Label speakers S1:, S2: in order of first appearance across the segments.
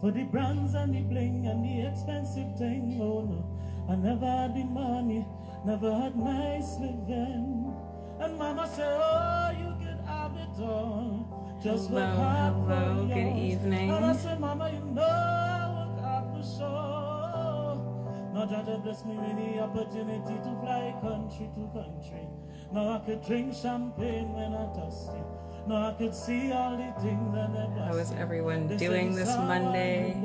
S1: For the brands and the bling and the expensive thing, oh no. I never had the money, never had nice living. And mama said, oh, you could have it all. Just work hard for
S2: Hello, good
S1: yours.
S2: evening.
S1: And I said, mama, you know I work hard for sure. Now Jah bless me with the opportunity to fly country to country. Now I could drink champagne when I'm thirsty. Now I could see all the things that never.
S2: How is everyone doing this Monday?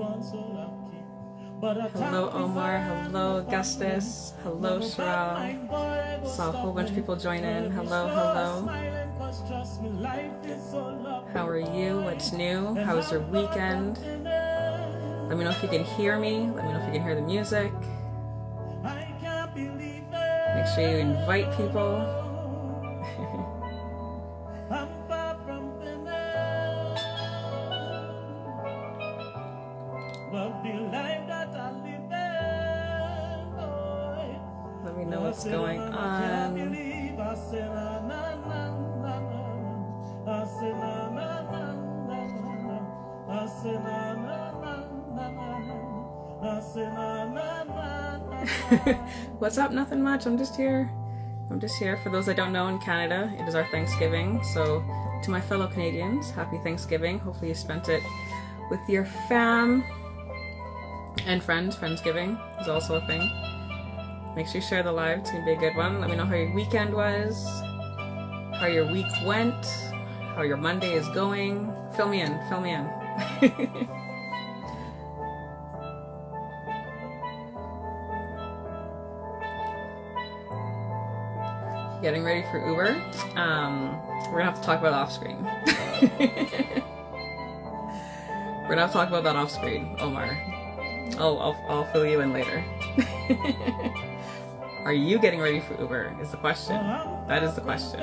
S2: Hello Omar, hello Augustus, hello Shara. Saw a whole bunch of people join in. Hello, hello. How are you? What's new? How was your weekend? Let me know if you can hear me. Let me know if you can hear the music. Make sure you invite people. Let me know what's going on. What's up? Nothing much. I'm just here. For those that don't know, in Canada, it is our Thanksgiving. So to my fellow Canadians, happy Thanksgiving. Hopefully you spent it with your fam and friends. Friendsgiving is also a thing. Make sure you share the live. It's gonna be a good one. Let me know how your weekend was, how your week went, how your Monday is going. Fill me in. Getting ready for Uber. We're gonna have to talk about off screen. We're gonna have to talk about that off screen, Omar. I'll fill you in later. Are you getting ready for Uber? Is the question. That is the question.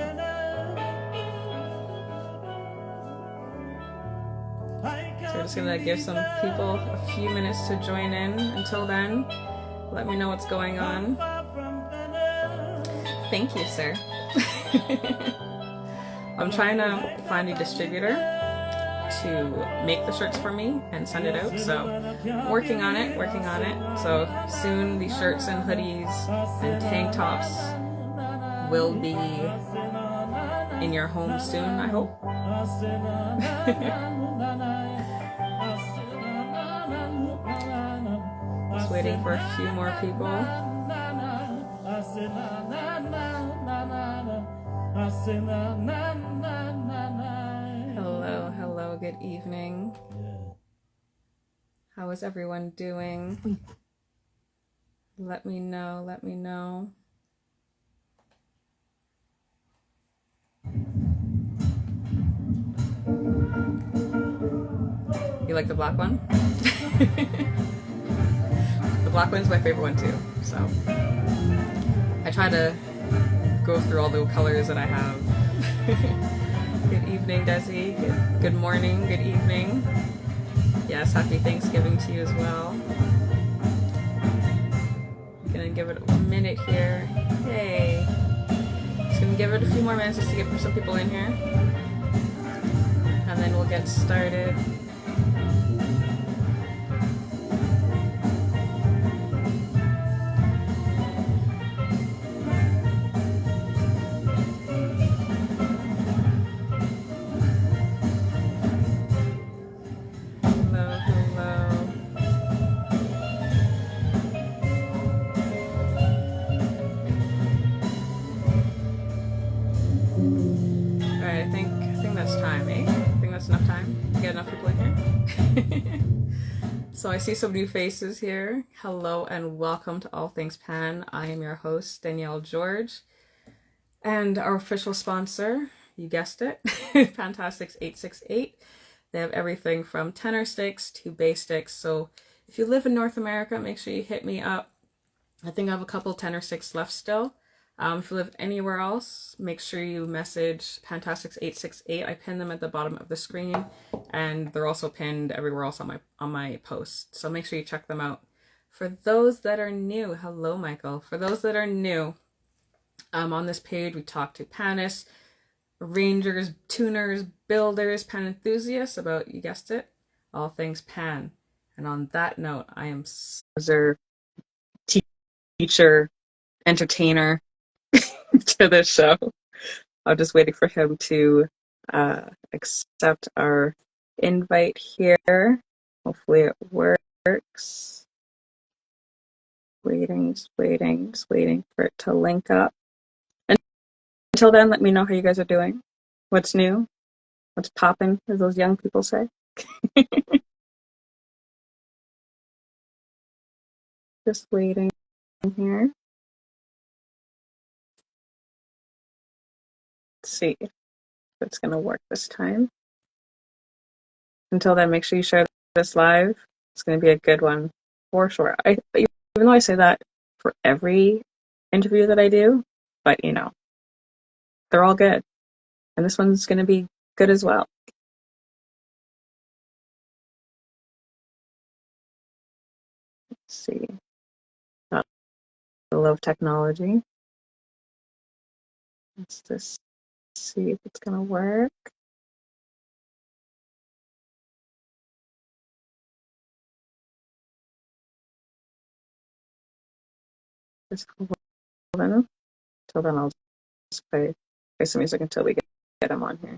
S2: So we're just gonna give some people a few minutes to join in. Until then, let me know what's going on. Thank you, sir. I'm trying to find a distributor to make the shirts for me and send it out, so working on it. So soon the shirts and hoodies and tank tops will be in your home soon, I hope. Just waiting for a few more people. Hello, good evening. How is everyone doing? Let me know. You like the black one? The black one's my favorite one too, so I try to go through all the colors that I have. Good evening, Desi. Good morning, good evening. Yes, happy Thanksgiving to you as well. I'm gonna give it a minute here. Hey. Just gonna give it a few more minutes just to get some people in here. And then we'll get started. So I see some new faces here. Hello and welcome to All Things Pan. I am your host, Danielle George. And our official sponsor, you guessed it, Fantastics 868. They have everything from tenor sticks to bass sticks. So if you live in North America, make sure you hit me up. I think I have a couple tenor sticks left still. If you live anywhere else, make sure you message Fantastics 868. I pin them at the bottom of the screen, and they're also pinned everywhere else on my post. So make sure you check them out. For those that are new, hello Michael. For those that are new, on this page we talk to panists, arrangers, tuners, builders, pan enthusiasts about, you guessed it, all things pan. And on that note, I am a teacher, entertainer to this show. I'm just waiting for him to accept our invite here. Hopefully it works. Just waiting for it to link up. And until then, let me know how you guys are doing. What's new? What's popping, as those young people say. Just waiting here. Let's see if it's going to work this time. Until then, make sure you share this live. It's going to be a good one for sure. Even though I say that for every interview that I do, but you know, they're all good. And this one's going to be good as well. Let's see. I love technology. Let's just see if it's going to work. Just hold on. Till then, I'll just play some music until we get them on here.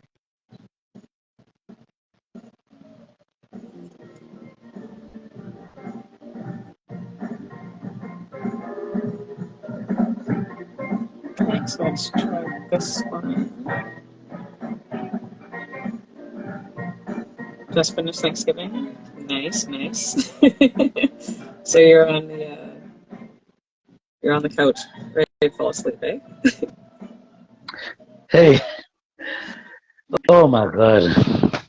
S2: Okay, so let's try this one. Just finished Thanksgiving. Nice. So you're on the couch, ready to fall asleep, eh?
S3: Hey. Oh my God.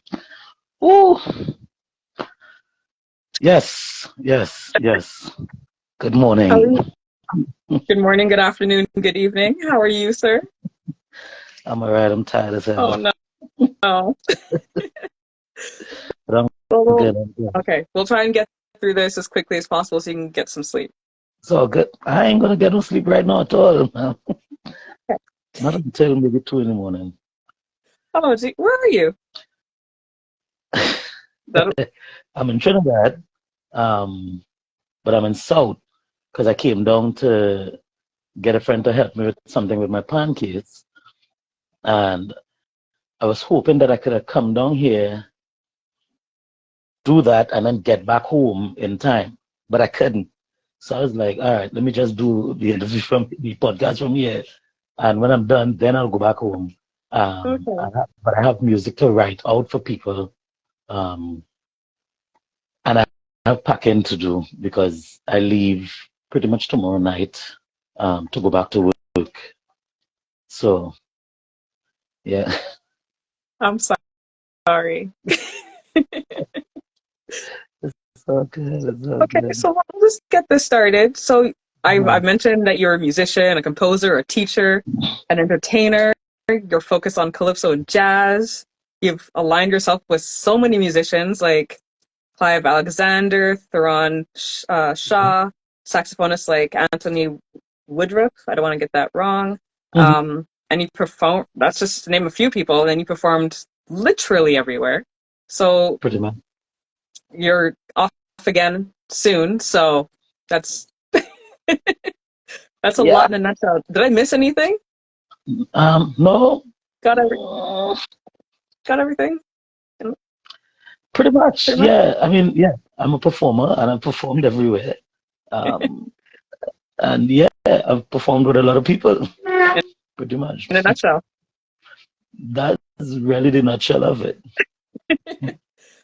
S3: Oh. Yes. Good morning.
S2: Good morning, good afternoon, good evening. How are you, sir?
S3: I'm alright. I'm tired as hell.
S2: Oh no.
S3: But I'm good.
S2: Okay, we'll try and get through this as quickly as possible so you can get some sleep.
S3: It's all good. I ain't gonna get no sleep right now at all. Okay. Not until maybe 2 in the morning.
S2: Oh, gee, where are you?
S3: I'm in Trinidad, but I'm in South because I came down to get a friend to help me with something with my pancakes, and I was hoping that I could have come down here, do that, and then get back home in time, but I couldn't. So I was like, all right, let me just do the interview from the podcast from here, and when I'm done, then I'll go back home. Okay. But I have music to write out for people, and I have packing to do because I leave pretty much tomorrow night to go back to work. So, yeah.
S2: I'm sorry.
S3: It's all good.
S2: Okay, so we'll just get this started. So I mentioned that you're a musician, a composer, a teacher, an entertainer. You're focused on calypso and jazz. You've aligned yourself with so many musicians like Clive Alexander, Theron Shaw, saxophonists like Anthony Woodruff. I don't want to get that wrong. And you perform, that's just to name a few people, and then you performed literally everywhere. So
S3: pretty much.
S2: You're off again soon, so that's that's a lot in a nutshell. Did I miss anything?
S3: No.
S2: Got everything?
S3: Pretty much, yeah. I mean, yeah, I'm a performer and I've performed everywhere. And yeah, I've performed with a lot of people. Pretty much.
S2: In a nutshell.
S3: That's really the nutshell of it.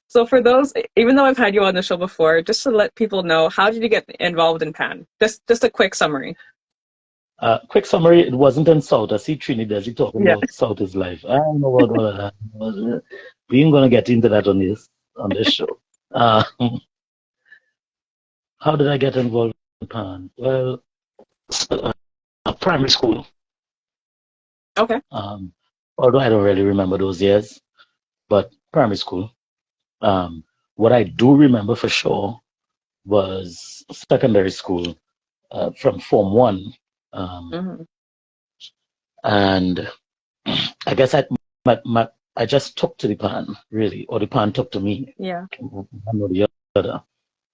S2: So for those, even though I've had you on the show before, just to let people know, how did you get involved in Pan? Just a quick summary.
S3: Quick summary, it wasn't in South. I see Trinidad, you talking about South is life. I don't know about all of that. We ain't going to get into that on this show. How did I get involved in Pan? Well, primary school.
S2: Okay.
S3: Although I don't really remember those years, but primary school. What I do remember for sure was secondary school from Form 1. And I guess I just took to the Pan, really, or the Pan took to me.
S2: Yeah.
S3: One or the other.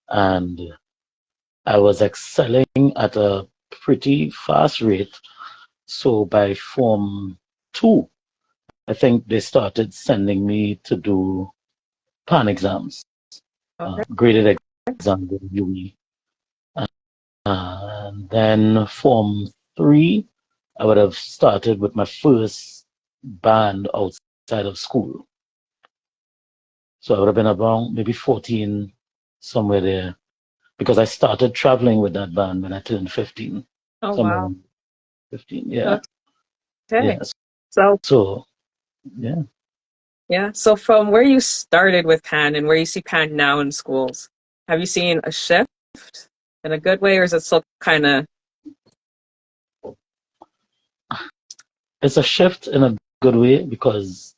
S3: and I was excelling at a pretty fast rate. So by Form 2, I think they started sending me to do PAN exams,
S2: Okay.
S3: graded exams in UE. And then Form 3, I would have started with my first band outside of school. So I would have been around maybe 14, somewhere there, because I started traveling with that band when I turned 15.
S2: Oh,
S3: Somewhere
S2: wow.
S3: around 15, yeah.
S2: Okay.
S3: Yeah.
S2: So,
S3: So, yeah.
S2: yeah. So from where you started with Pan and where you see Pan now in schools, have you seen a shift in a good way, or is it still kind of?
S3: It's a shift in a good way because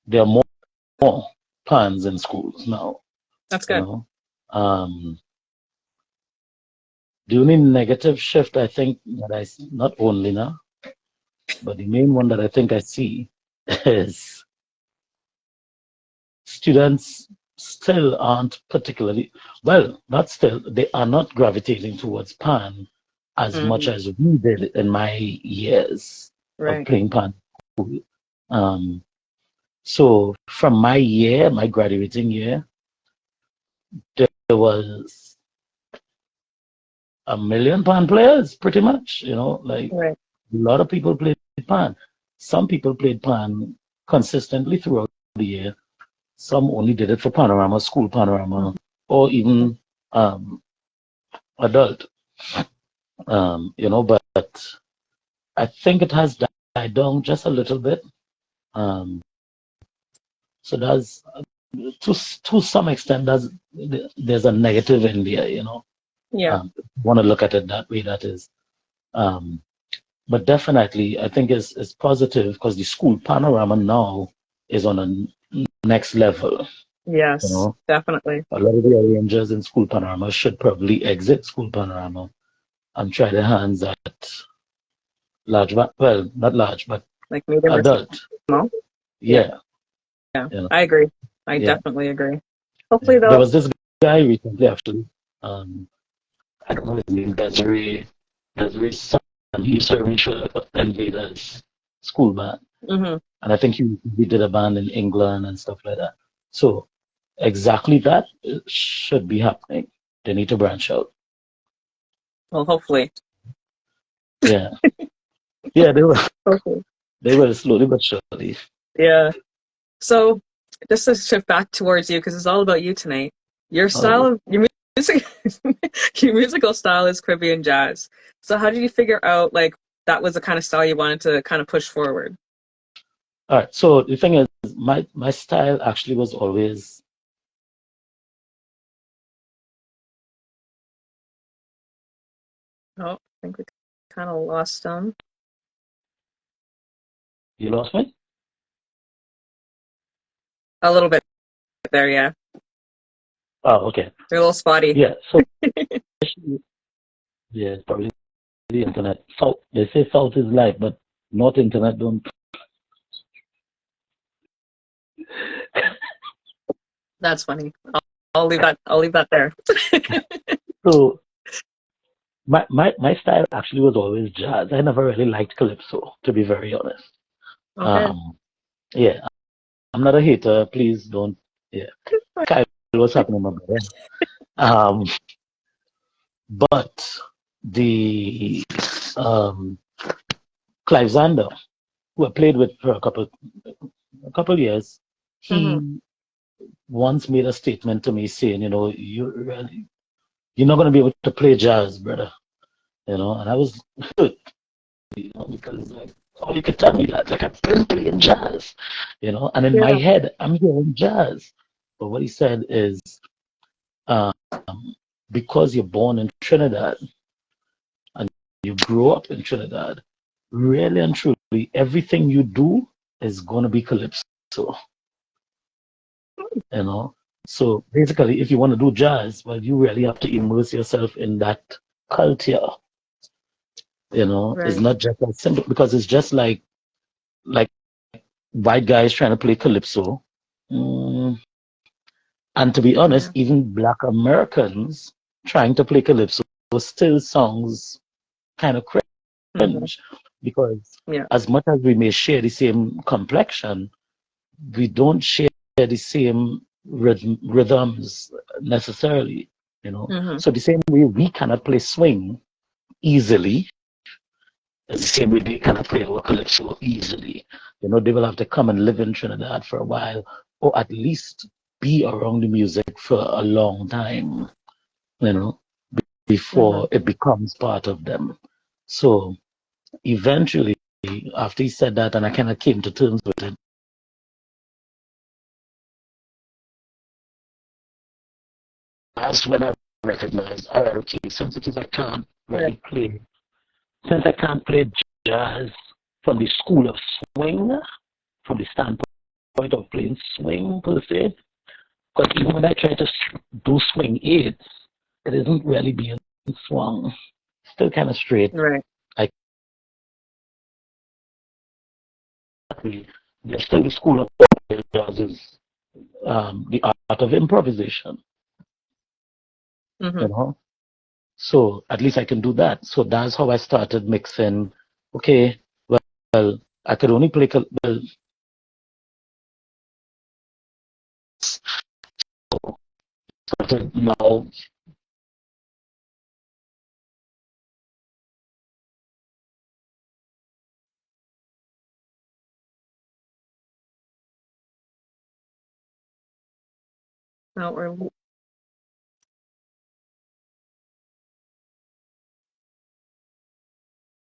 S3: there are more plans in schools now,
S2: That's
S3: you
S2: good.
S3: know. The only negative shift I think that I see, not only now, but the main one that I think I see is students still aren't particularly, well, not still, they are not gravitating towards Pan as much
S2: Mm,
S3: as we did in my years of
S2: right.
S3: playing Pan. Um, so from my year, my graduating year, there was a million Pan players, pretty much, like
S2: Right.
S3: a lot of people played Pan. Some people played Pan consistently throughout the year. Some only did it for Panorama, school Panorama, or even adult. But I think it has died down just a little bit. Um, so to some extent, there's a negative in there.
S2: Yeah.
S3: Want to look at it that way, that is. Um, but definitely, I think it's positive because the school Panorama now is on a next level. You
S2: Yes,
S3: know,
S2: definitely.
S3: a lot of the arrangers in school Panorama should probably exit school Panorama and try their hands at large, well, not large, but
S2: Like medium or
S3: adult.
S2: small. Yeah.
S3: Yeah,
S2: Yeah.
S3: you know,
S2: I agree. I
S3: yeah,
S2: definitely agree.
S3: yeah.
S2: Hopefully,
S3: There
S2: though.
S3: was this guy recently, actually. I don't know his name, Desiree son. He used to arrange for Invaders school band.
S2: Hmm.
S3: And I think he did a band in England and stuff like that. So exactly that should be happening. They need to branch out.
S2: Well, hopefully.
S3: Yeah. Yeah, they were.
S2: Hopefully.
S3: They were slowly but surely.
S2: Yeah. So, just to shift back towards you, because it's all about you tonight. Your style
S3: Oh,
S2: of your music, your musical style is Caribbean jazz. So, how did you figure out like that was the kind of style you wanted to kind of push forward?
S3: all right. So the thing is, my style actually was always.
S2: Oh, I think we kind of lost them
S3: You lost me?
S2: a little bit there. Yeah,
S3: Oh, okay.
S2: they're a little spotty.
S3: Yeah. So yeah, it's probably the internet. South, they say South is life, but not internet don't.
S2: That's funny. I'll leave that. I'll leave that there.
S3: So my style actually was always jazz. I never really liked calypso, to be very honest.
S2: Okay.
S3: Um, yeah, I'm not a hater. Please don't. Yeah, Kyle, what's happening, my brother? Um, but the Clive Zander, who I played with for a couple years,
S2: Hmm.
S3: he once made a statement to me saying, you're not going to be able to play jazz, brother. And I was hurt, because like, oh, you could tell me that, like I've been playing jazz, and in my
S2: Yeah.
S3: head, I'm hearing jazz. But what he said is, um, because you're born in Trinidad and you grow up in Trinidad, really and truly, everything you do is going to be calypso, you know. So basically, if you want to do jazz, well, you really have to immerse yourself in that culture. It's
S2: Right.
S3: not just as simple because it's just like white guys trying to play calypso. Mm, And to be honest, even Black Americans trying to play calypso still songs kind of cringe because as much as we may share the same complexion, we don't share the same rhythms necessarily, you know. So the same way we cannot play swing easily, the same way they cannot play our calypso easily. You know, they will have to come and live in Trinidad for a while, or at least be around the music for a long time, you know, before it becomes part of them. So eventually, after he said that, and I kind of came to terms with it, that's when I recognized, all right, okay, since I can't really play, since I can't play jazz from the school of swing, from the standpoint of playing swing per se, because even when I try to do swing aids, it isn't really being swung. Still kind of straight.
S2: Right.
S3: There's still the school of jazz is the art of improvisation. You know? So at least I can do that. So that's how I started mixing. Okay, well, I could only play now.
S2: No, we're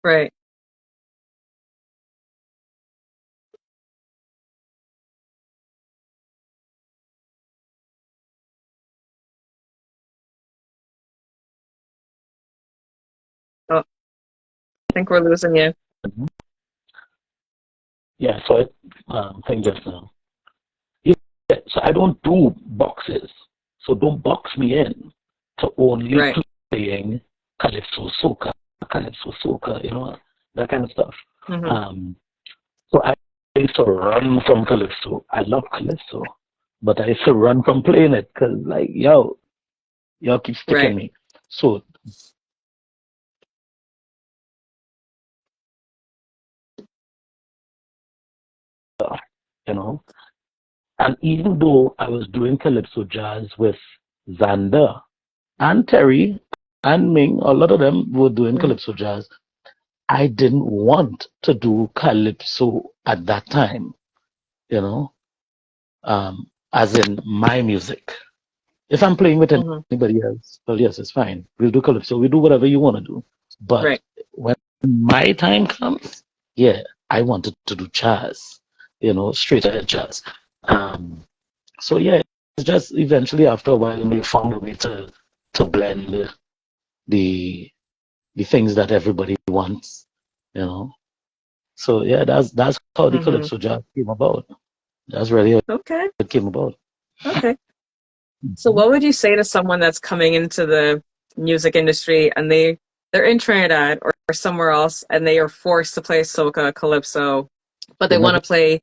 S2: right. Oh, I think we're losing you.
S3: Yeah, so thing just now. Yeah, so I don't do boxes. So don't box me in to only playing calypso soca, you know, that kind of stuff. So I used to run from calypso. I love calypso, but I used to run from playing it because, like, y'all keep sticking me. So you know, and even though I was doing calypso jazz with Xander and Terry and Ming, a lot of them were doing calypso jazz. I didn't want to do calypso at that time, you know, as in my music. If I'm playing with anybody else, well, yes, it's fine. We'll do calypso. We do whatever you want to do. But when my time comes, yeah, I wanted to do jazz, you know, straight ahead jazz. So yeah, it's just eventually after a while we found a way to blend the things that everybody wants, you know. So yeah, that's how the calypso jazz came about. That's really how it came about.
S2: Okay. So what would you say to someone that's coming into the music industry and they're in Trinidad or somewhere else and they are forced to play soca, calypso, but they want to play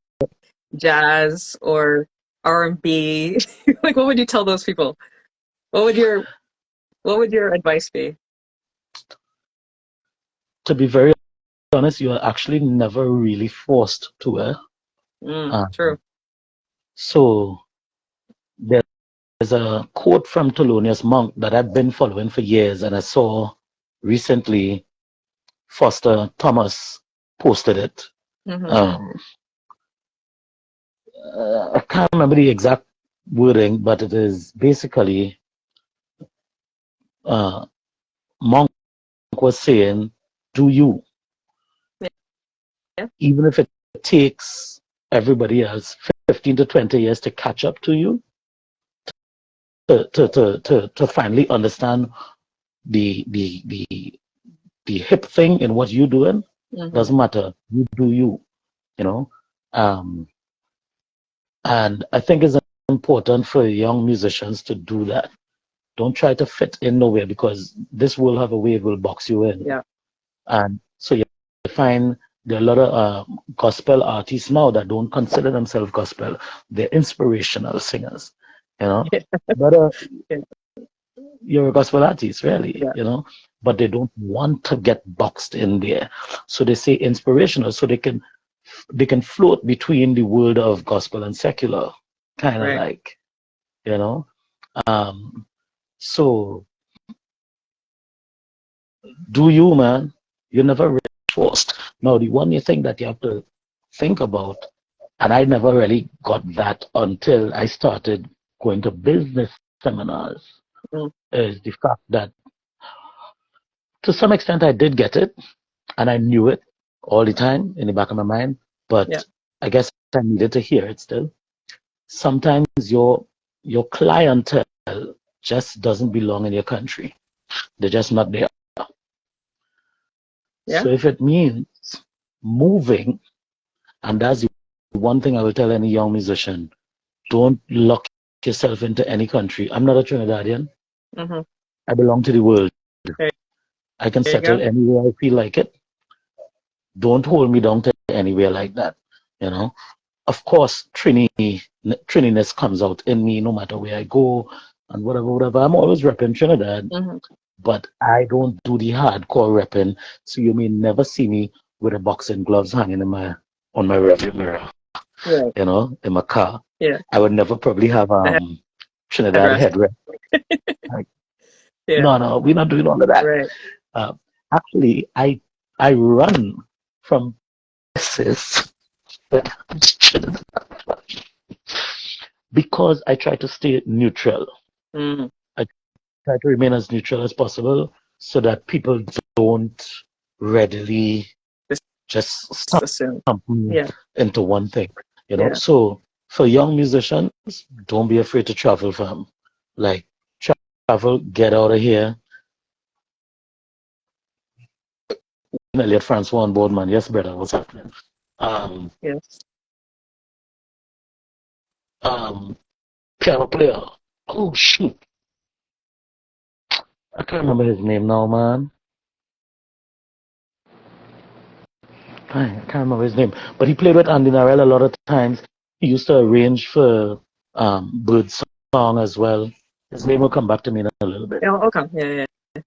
S2: jazz or R&B? Like, what would you tell those people? What would your advice be?
S3: To be very honest, you are actually never really forced to.
S2: True.
S3: So there's a quote from Thelonious Monk that I've been following for years, and I saw recently Foster Thomas posted it. I can't remember the exact wording, but it is basically Monk was saying, do you. Even if it takes everybody else 15 to 20 years to catch up to you, to finally understand the hip thing in what you're doing, doesn't matter. You do you, you know. And I think it's important for young musicians to do that. Don't try to fit in nowhere because this will have a way it will box you in.
S2: Yeah.
S3: And so you find there are a lot of gospel artists now that don't consider themselves gospel. They're inspirational singers. you know.
S2: Yeah.
S3: But
S2: Yeah.
S3: you're a gospel artist, really,
S2: Yeah.
S3: you know. But they don't want to get boxed in there, so they say inspirational, so they can float between the world of gospel and secular, kind of
S2: Right.
S3: like, you know. Um, so do you, man? You're never really forced. Now, the one thing that you have to think about, and I never really got that until I started going to business seminars,
S2: Mm.
S3: is the fact that to some extent I did get it, and I knew it all the time in the back of my mind,
S2: Yeah.
S3: but I guess I needed to hear it still. Sometimes your clientele just doesn't belong in your country. They're just not there.
S2: Yeah.
S3: So if it means moving, and that's the one thing I will tell any young musician, don't lock yourself into any country. I'm not a Trinidadian.
S2: Mm-hmm.
S3: I belong to the world.
S2: There,
S3: I can
S2: there you
S3: settle
S2: go.
S3: anywhere I feel like it. Don't hold me down to anywhere like that. You know, of course, Trininess comes out in me no matter where I go and whatever. I'm always repping Trinidad,
S2: Mm-hmm.
S3: but I don't do the hardcore repping. So you may never see me with a boxing gloves hanging on my rearview mirror,
S2: Right.
S3: you know, in my car.
S2: Yeah.
S3: I would never probably have
S2: The
S3: Trinidad
S2: headrest.
S3: headrest. Like,
S2: Yeah.
S3: no, we're not doing all of that.
S2: Right.
S3: Uh, actually, I run from places because I try to stay neutral.
S2: Mm.
S3: I try to remain as neutral as possible so that people don't readily just
S2: Just assume.
S3: stump me
S2: Yeah.
S3: into one thing, you know.
S2: Yeah.
S3: So for young musicians, don't be afraid to travel, fam. Like travel, get out of here. Elliot Francois on board, man. Yes, brother, what's happening? Um,
S2: Yes.
S3: um, piano player. Oh shoot, I can't remember his name now, man. I can't remember his name, but he played with Andy Narell a lot of times. He used to arrange for Bird Song as well. His name will come back to me in a little bit.
S2: Oh, okay. Yeah. Yeah.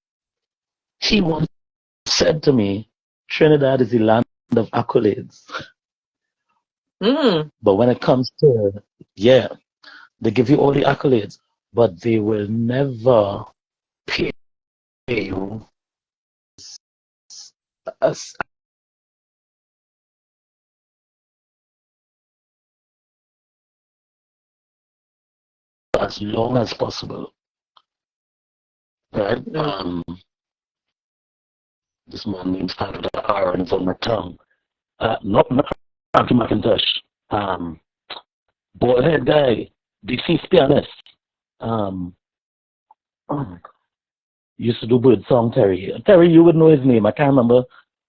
S3: He once said to me, Trinidad is the land of accolades.
S2: Mm.
S3: But when it comes to, yeah, they give you all the accolades, but they will never pay you as, as long as possible. Right?
S2: Mm.
S3: This man named started with R and it's on my tongue. Not Frankie McIntosh. Baldhead guy, deceased pianist. Um, oh, used to do bird song Terry. Terry, you would know his name. I can't remember.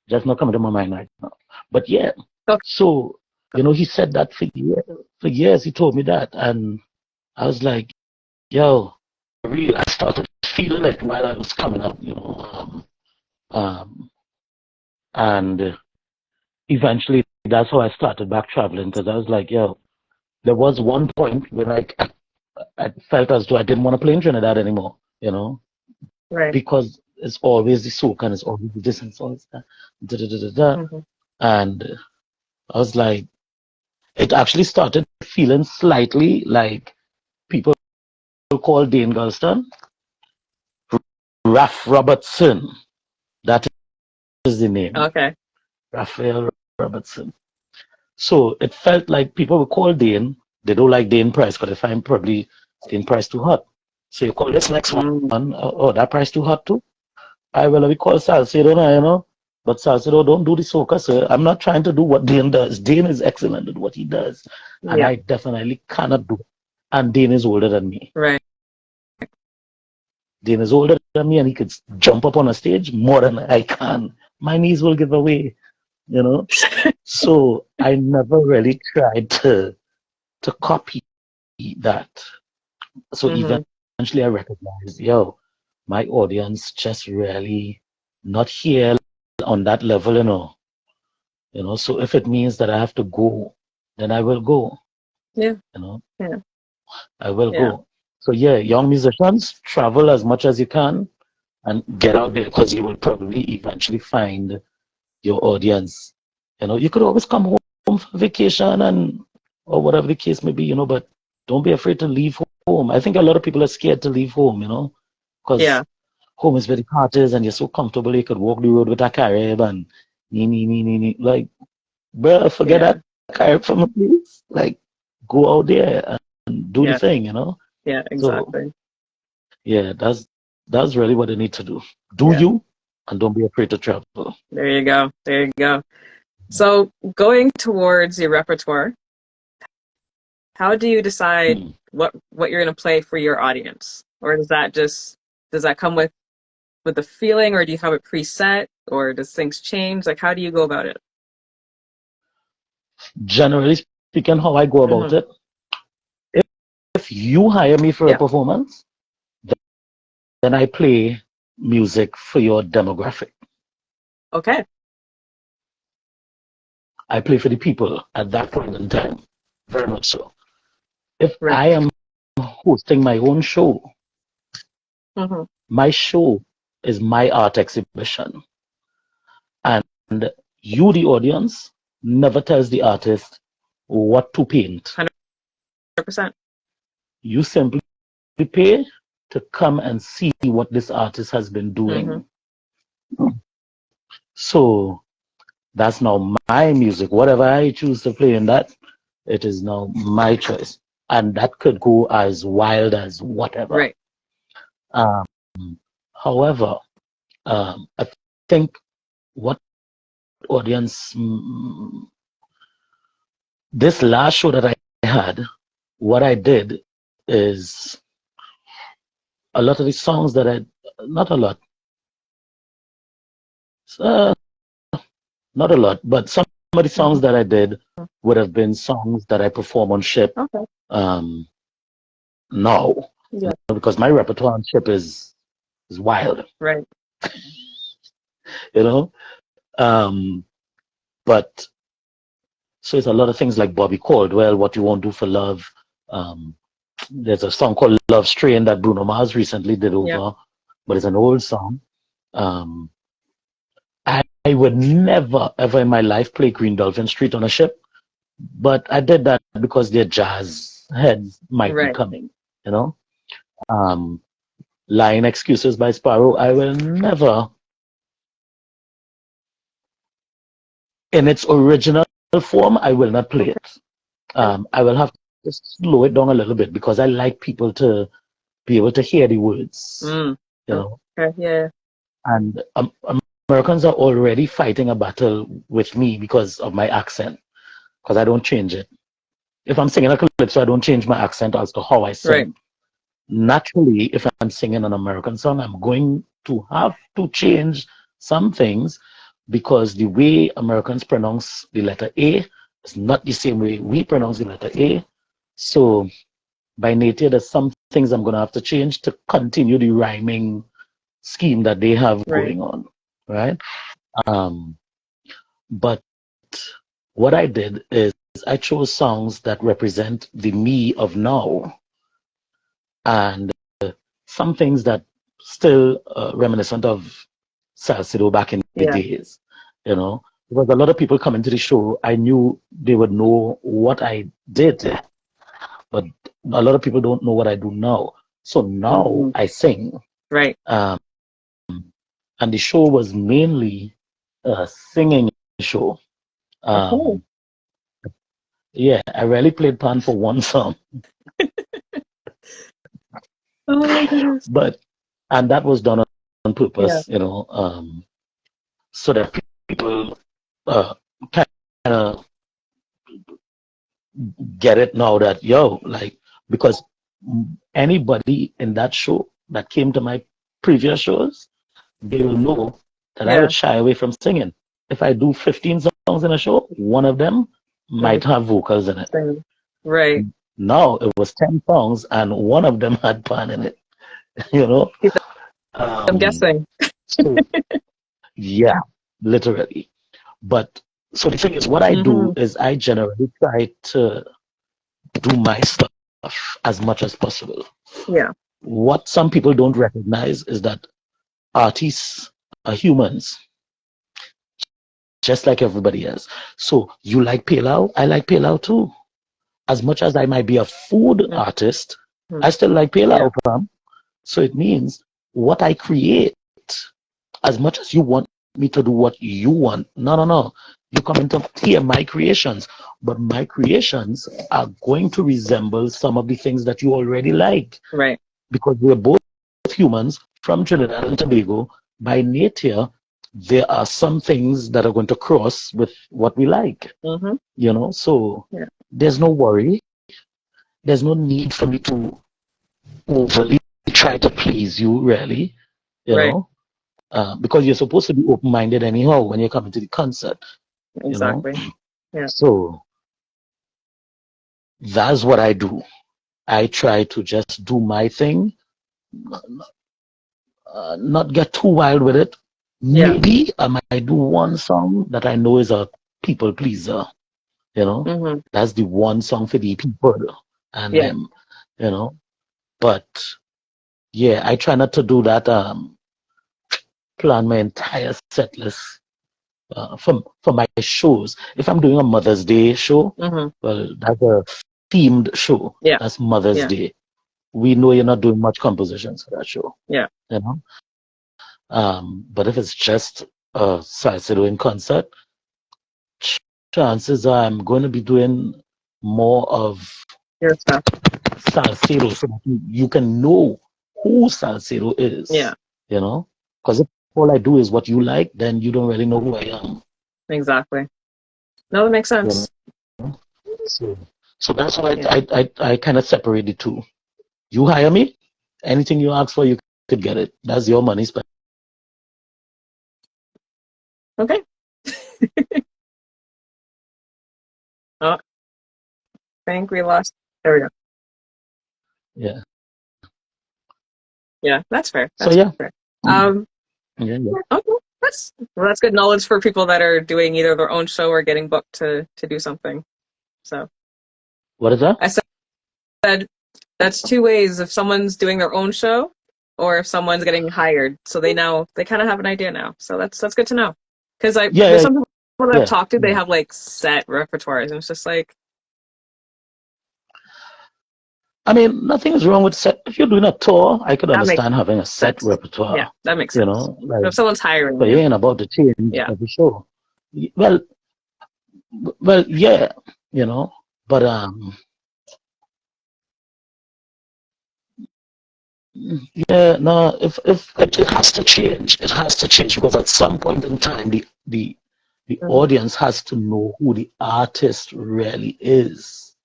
S3: Just not coming to my mind right now. But yeah.
S2: Okay.
S3: So, you know, he said that for years. For years he told me that. And I was like, yo, real. I started feeling it while I was coming up, you know. And eventually that's how I started back traveling because I was like, yo, there was one point when I felt as though I didn't want to play in Trinidad anymore, you know,
S2: Right.
S3: because it's always the soca and it's always the this and it's always that. Da, da, da, da, da.
S2: Mm-hmm.
S3: And I was like, it actually started feeling slightly like people call Dane Gulston Raph Robertson. That is the name,
S2: Okay.
S3: Raphael Robertson. So it felt like people would call Dane. They don't like Dane Price because they find probably Dane Price too hot. So you call this next one.
S2: Mm.
S3: Oh, that price too hot too? I will we call Salcedo now, you know. But Salcedo don't do the soca, sir. I'm not trying to do what Dane does. Dane is excellent at what he does. And
S2: Yeah.
S3: I definitely cannot do it. And Dane is older than me.
S2: Right.
S3: Dane is older than me and he could jump up on a stage more than I can. My knees will give away, you know. So I never really tried to copy that. So
S2: Mm-hmm.
S3: eventually I recognized, yo, my audience just really not here on that level, you know. You know, so if it means that I have to go, then I will go.
S2: Yeah.
S3: You know,
S2: Yeah.
S3: I will
S2: Yeah.
S3: go. So yeah, young musicians, travel as much as you can and get out there because you will probably eventually find your audience. You know, you could always come home for vacation and or whatever the case may be, you know, but don't be afraid to leave home. I think a lot of people are scared to leave home, you know, because
S2: Yeah.
S3: home is where the heart is and you're so comfortable you could walk the road with a Carib and nee. Like, bruh, forget
S2: Yeah.
S3: that Carib from a place. Like, go out there and do the
S2: Yeah.
S3: thing, you know.
S2: Yeah.
S3: So
S2: Exactly.
S3: yeah, that's really what they need to do. Do
S2: Yeah.
S3: you and don't be afraid to travel.
S2: There you go. There you go. So going towards your repertoire, how do you decide
S3: Hmm.
S2: what you're going to play for your audience? Or does that come with the feeling, or do you have it preset, or does things change? Like, how do you go about it?
S3: Generally speaking, how I go about
S2: Hmm.
S3: it, if you hire me for a
S2: Yeah.
S3: performance, then I play music for your demographic.
S2: Okay.
S3: I play for the people at that point in time, very much so. If
S2: Right.
S3: I am hosting my own show,
S2: Hmm.
S3: my show is my art exhibition. And you, the audience, never tells the artist what to paint.
S2: 100%.
S3: You simply pay to come and see what this artist has been
S2: Hmm.
S3: doing. So that's now my music. Whatever I choose to play in that, it is now my choice. And that could go as wild as whatever.
S2: Right.
S3: Um, however, I think what audience, this last show that I had, what I did is a lot of the songs that not a lot, uh, not a lot, but some of the songs
S2: Hmm.
S3: that I did would have been songs that I perform on ship
S2: Okay.
S3: um, now, you
S2: Yeah.
S3: know, because my repertoire on ship is wild,
S2: Right.
S3: you know. Um, but so it's a lot of things like Bobby Caldwell, What You Won't Do for Love. Um, there's a song called Love Strain that Bruno Mars recently did
S2: Yeah.
S3: over, but it's an old song. I would never, ever in my life play Green Dolphin Street on a ship, but I did that because their jazz heads might be
S2: Right.
S3: coming, you know. Um, Lying Excuses by Sparrow, I will never, in its original form, I will not play
S2: Okay.
S3: it. I will have to slow it down a little bit because I like people to be able to hear the words,
S2: Mm.
S3: you know.
S2: Okay. Yeah.
S3: And Americans are already fighting a battle with me because of my accent, because I don't change it. If I'm singing a calypso, I don't change my accent as to how I
S2: Right.
S3: sing. Naturally, if I'm singing an American song, I'm going to have to change some things because the way Americans pronounce the letter A is not the same way we pronounce the letter A. So by nature, there's some things I'm going to have to change to continue the rhyming scheme that they have
S2: Right.
S3: going on, right? Um, but what I did is I chose songs that represent the me of now and some things that still reminiscent of Salcedo back in the
S2: Yeah.
S3: days, you know, because a lot of people come into the show, I knew they would know what I did, but a lot of people don't know what I do now. So now
S2: Hmm.
S3: I sing,
S2: Right.
S3: um, and the show was mainly a singing show.
S2: Okay.
S3: Um, yeah, I rarely played pan for one song,
S2: Oh my goodness.
S3: but and that was done on
S2: Yeah.
S3: purpose, you know, so that people uh, kind of get it now that yo, like because anybody in that show that came to my previous shows, they will know that I
S2: Yeah.
S3: would shy away from singing. If I do 15 songs in a show, one of them might
S2: Right.
S3: have vocals in it.
S2: Same. Right.
S3: Now it was 10 songs and one of them had pan in it, you know.
S2: I'm
S3: Um,
S2: guessing.
S3: so yeah, literally. But so the thing is, what I do
S2: Hmm.
S3: is I generally try to do my stuff as much as possible.
S2: Yeah.
S3: What some people don't recognize is that artists are humans, just like everybody else. So you like Palau, I like Palau too. As much as I might be a food artist, I still like Palau, fam. So it means what I create, as much as you want me to do what you want, no. You come in to hear my creations, but my creations are going to resemble some of the things that you already like.
S2: Right.
S3: Because we're both humans from Trinidad and Tobago. By nature, there are some things that are going to cross with what we like. You know, so there's no worry. There's no need for me to overly try to please you, really. You know, because you're supposed to be open-minded anyhow when you're coming to the concert.
S2: Exactly.
S3: You know?
S2: Yeah.
S3: So that's what I do. I try to just do my thing, not get too wild with it. Maybe I might do one song that I know is a people pleaser. You know, that's the one song for the people and them. You know, but yeah, I try not to do that. Plan my entire set list for my shows. If I'm doing a Mother's Day show, well, that's a themed show.
S2: Yeah.
S3: That's Mother's Day. We know you're not doing much compositions for that show.
S2: Yeah.
S3: You know? But if it's just a Salcedo in concert, chances are I'm going to be doing more of
S2: your stuff.
S3: Salcedo so that you can know who Salcedo is.
S2: Yeah.
S3: You know? Because if all I do is what you like, then you don't really know who I am.
S2: Exactly. No, that makes sense.
S3: You know? So that's why I kind of separate the two. You hire me, anything you ask for, you could get it. That's your money spent.
S2: Okay. Oh, I think we lost. There we go.
S3: Yeah.
S2: Yeah, that's fair.
S3: That's
S2: fair. Okay, that's good knowledge for people that are doing either their own show or getting booked to do something. So.
S3: What is that?
S2: I said that's two ways: if someone's doing their own show, or if someone's getting hired. So they kind of have an idea now. So that's good to know. Because there's some people that I've talked to, they have like set repertoires, and it's just like.
S3: I mean, nothing is wrong with set. If you're doing a tour, I could understand having a set repertoire.
S2: Yeah, that makes sense.
S3: You know, like,
S2: if someone's hiring,
S3: but you ain't about to change every show. Well, yeah, you know, but yeah, no. If it has to change, it has to change because at some point in time, the audience has to know who the artist really is.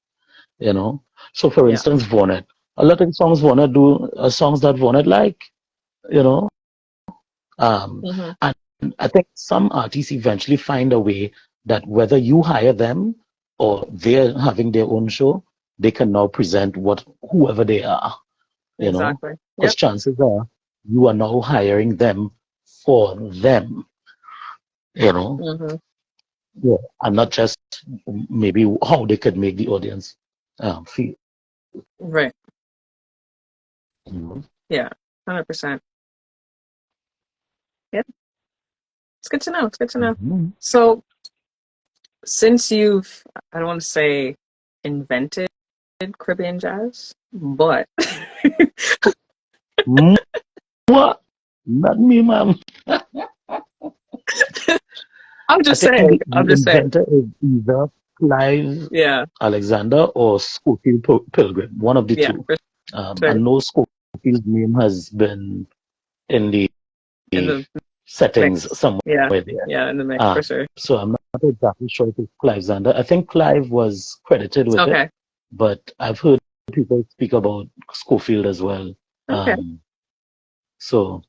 S3: You know. So, for instance, Vonnet. A lot of songs Vonnet do are songs that Vonnet like, you know. And I think some artists eventually find a way that whether you hire them or they're having their own show, they can now present whoever they are, you know. Because chances are you are now hiring them for them, you know. Yeah, and not just maybe how they could make the audience feel.
S2: Right. Yeah, 100%. Yeah, it's good to know. It's good to know. So, since you've, I don't want to say invented Caribbean jazz, but
S3: what? Not me, ma'am.
S2: I'm just saying. I'm just saying.
S3: The inventor is either Clive Alexander or Schofield Pilgrim, one of the two. I know Schofield's name has been in the settings mix. Somewhere there.
S2: Yeah, in the mix for sure.
S3: So I'm not exactly sure if it's Clive's under. I think Clive was credited with it, but I've heard people speak about Schofield as well.
S2: Okay.
S3: So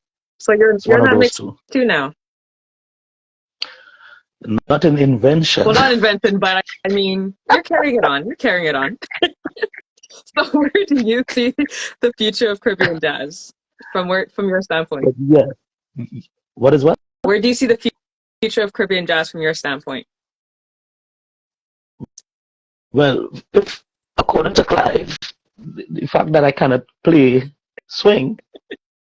S2: you're not mixed too now.
S3: Not an invention.
S2: Well, not invention, but I mean, you're carrying it on. You're carrying it on. So where do you see the future of Caribbean jazz from your standpoint?
S3: Yeah. What is what?
S2: Where do you see the future of Caribbean jazz from your standpoint?
S3: Well, according to Clive, the fact that I cannot play swing,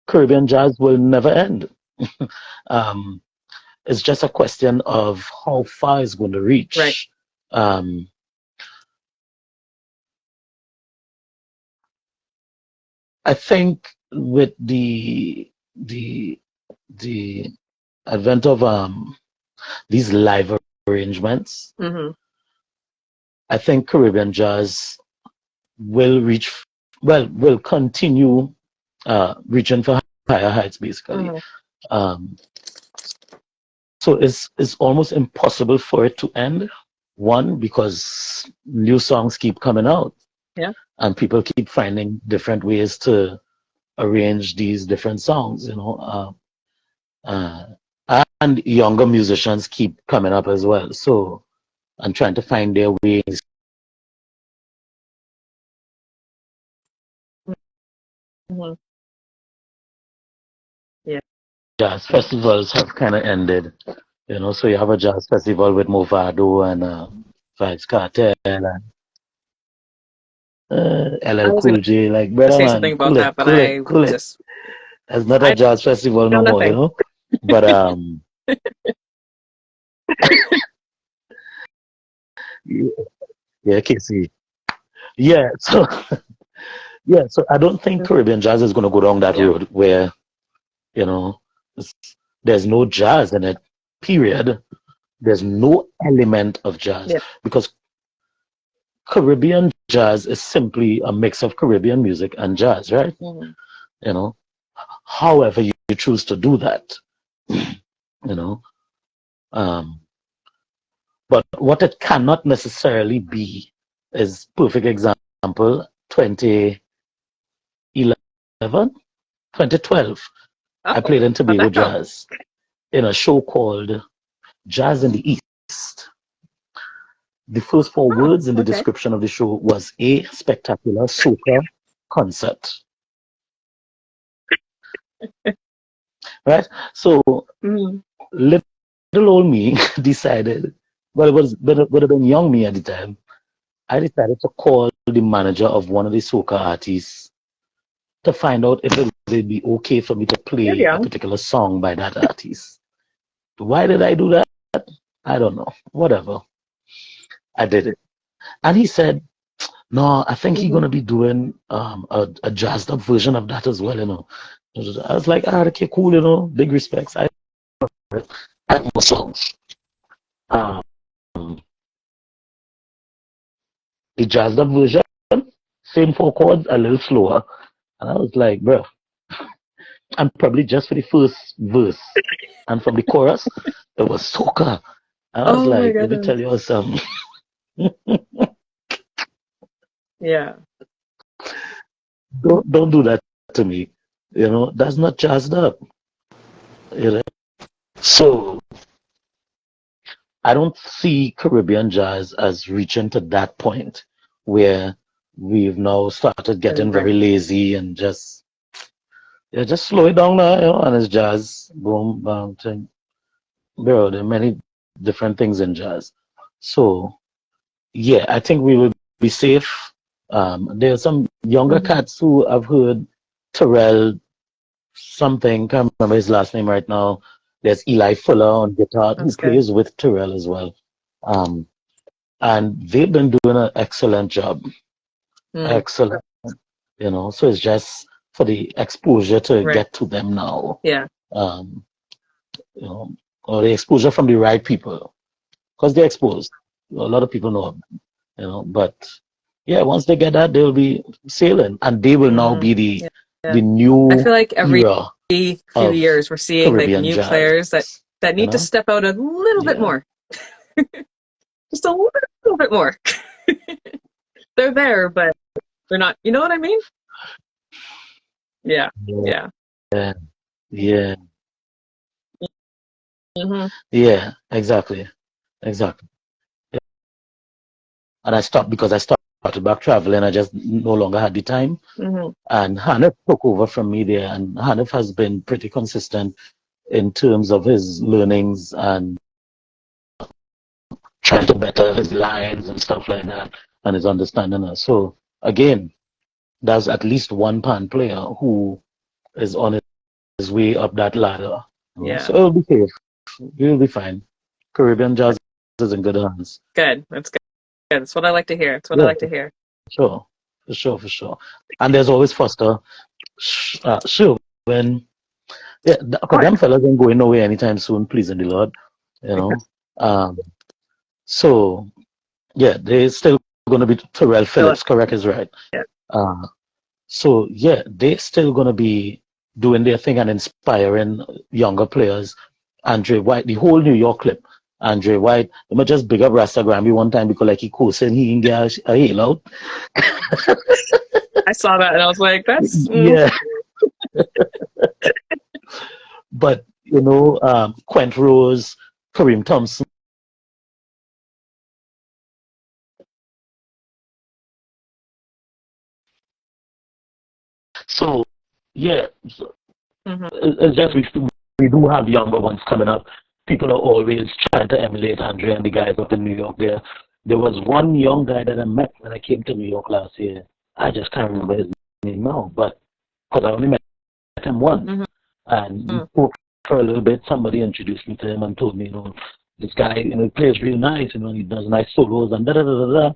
S3: Caribbean jazz will never end. um, it's just a question of how far it's going to reach.
S2: Right.
S3: I think with the advent of these live arrangements, I think Caribbean jazz will will continue reaching for higher heights, basically. So it's almost impossible for it to end. One, because new songs keep coming out.
S2: Yeah.
S3: And people keep finding different ways to arrange these different songs, and younger musicians keep coming up as well. So, and trying to find their ways.
S2: Yeah.
S3: Jazz festivals have kind of ended, so you have a jazz festival with Movado and Vibes Cartel and LL Cool J. Like, brother,
S2: say
S3: man,
S2: something about
S3: cool
S2: that,
S3: it,
S2: but
S3: cool
S2: I
S3: it, cool it.
S2: just
S3: It's not a jazz festival no more,
S2: nothing.
S3: But yeah, Casey. Yeah, so yeah, so I don't think Caribbean jazz is going to go down that road where, there's no jazz in it, period. There's no element of jazz because Caribbean jazz is simply a mix of Caribbean music and jazz, right? However you choose to do that, but what it cannot necessarily be is perfect example 2011, 2012. I played in Tobago Jazz in a show called Jazz in the East. The first four words in the description of the show was a spectacular soca concert. Right? So little old me decided, well, would have been young me at the time. I decided to call the manager of one of the soca artists to find out if it would be okay for me to play a particular song by that artist. Why did I do that? I don't know. Whatever. I did it. And he said, no, I think he's going to be doing a jazzed up version of that as well, I was like, okay, cool, big respects. I have more songs. The jazzed up version, same four chords, a little slower. And I was like, bro, and probably just for the first verse. And from the chorus, it was soca. And I was like, let me tell you something.
S2: Yeah.
S3: Don't do that to me. That's not jazzed up. So I don't see Caribbean jazz as reaching to that point where we've now started getting very lazy and just slow it down now, and it's jazz, boom, bang, thing. Bro, there are many different things in jazz. So yeah, I think we will be safe. There are some younger cats who I've heard Terrell something, can't remember his last name right now. There's Eli Fuller on guitar who plays with Terrell as well. And they've been doing an excellent job. Excellent. So it's just for the exposure to get to them now.
S2: Yeah.
S3: Or the exposure from the right people. Because they're exposed. A lot of people know them, but yeah, once they get that, they'll be sailing. And they will now be the new
S2: I feel like every
S3: era
S2: few years we're seeing
S3: Caribbean
S2: like new
S3: jazz,
S2: players that need to step out a little bit more. Just a little bit more. They're there, but they're not, you know what I mean? Yeah.
S3: Yeah.
S2: Mm-hmm.
S3: Yeah, exactly. Yeah. And I stopped because I started back traveling. I just no longer had the time. And Hanif took over from me there, and Hanif has been pretty consistent in terms of his learnings and trying to better his lines and stuff like that, and his understanding. So again, there's at least one pan player who is on his way up that ladder.
S2: Yeah.
S3: So it'll be safe. You'll be fine. Caribbean jazz is in good hands.
S2: Good. That's good. That's what I like to hear. It's what I
S3: Yeah,
S2: like to hear.
S3: sure. For sure. And there's always Foster. Sure. Yeah,
S2: Of
S3: because them
S2: course.
S3: fellas ain't going nowhere anytime soon, pleasing the Lord. You know. Um, so yeah, they still gonna be Terrell Phillips, correct is right.
S2: Yeah.
S3: So yeah, they still gonna be doing their thing and inspiring younger players. Andre White, the whole New York clip. Andre White, they might just big up Rasta Grammy one time because like he coasting, he can get a hail out.
S2: I saw that and I was like, that's
S3: Yeah. But you know, Quent Rose, Kareem Thompson. So yeah, it's just we do have younger ones coming up. People are always trying to emulate Andre and the guys up in New York. There was one young guy that I met when I came to New York last year. I just can't remember his name now, but because I only met him once, and we spoke for a little bit. Somebody introduced me to him and told me, you know, this guy, you know, he plays really nice, you know, he does nice solos and da da da da da.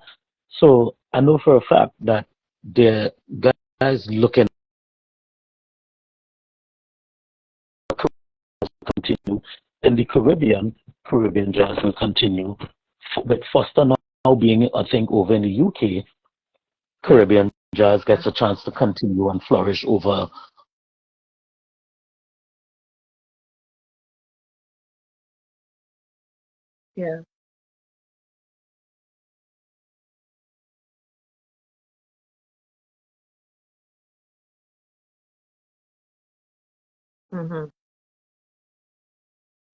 S3: So I know for a fact that there are guys looking to continue in the Caribbean. Caribbean jazz will continue. With Foster now being, I think, over in the UK, Caribbean jazz gets a chance to continue and flourish over.
S2: Yeah.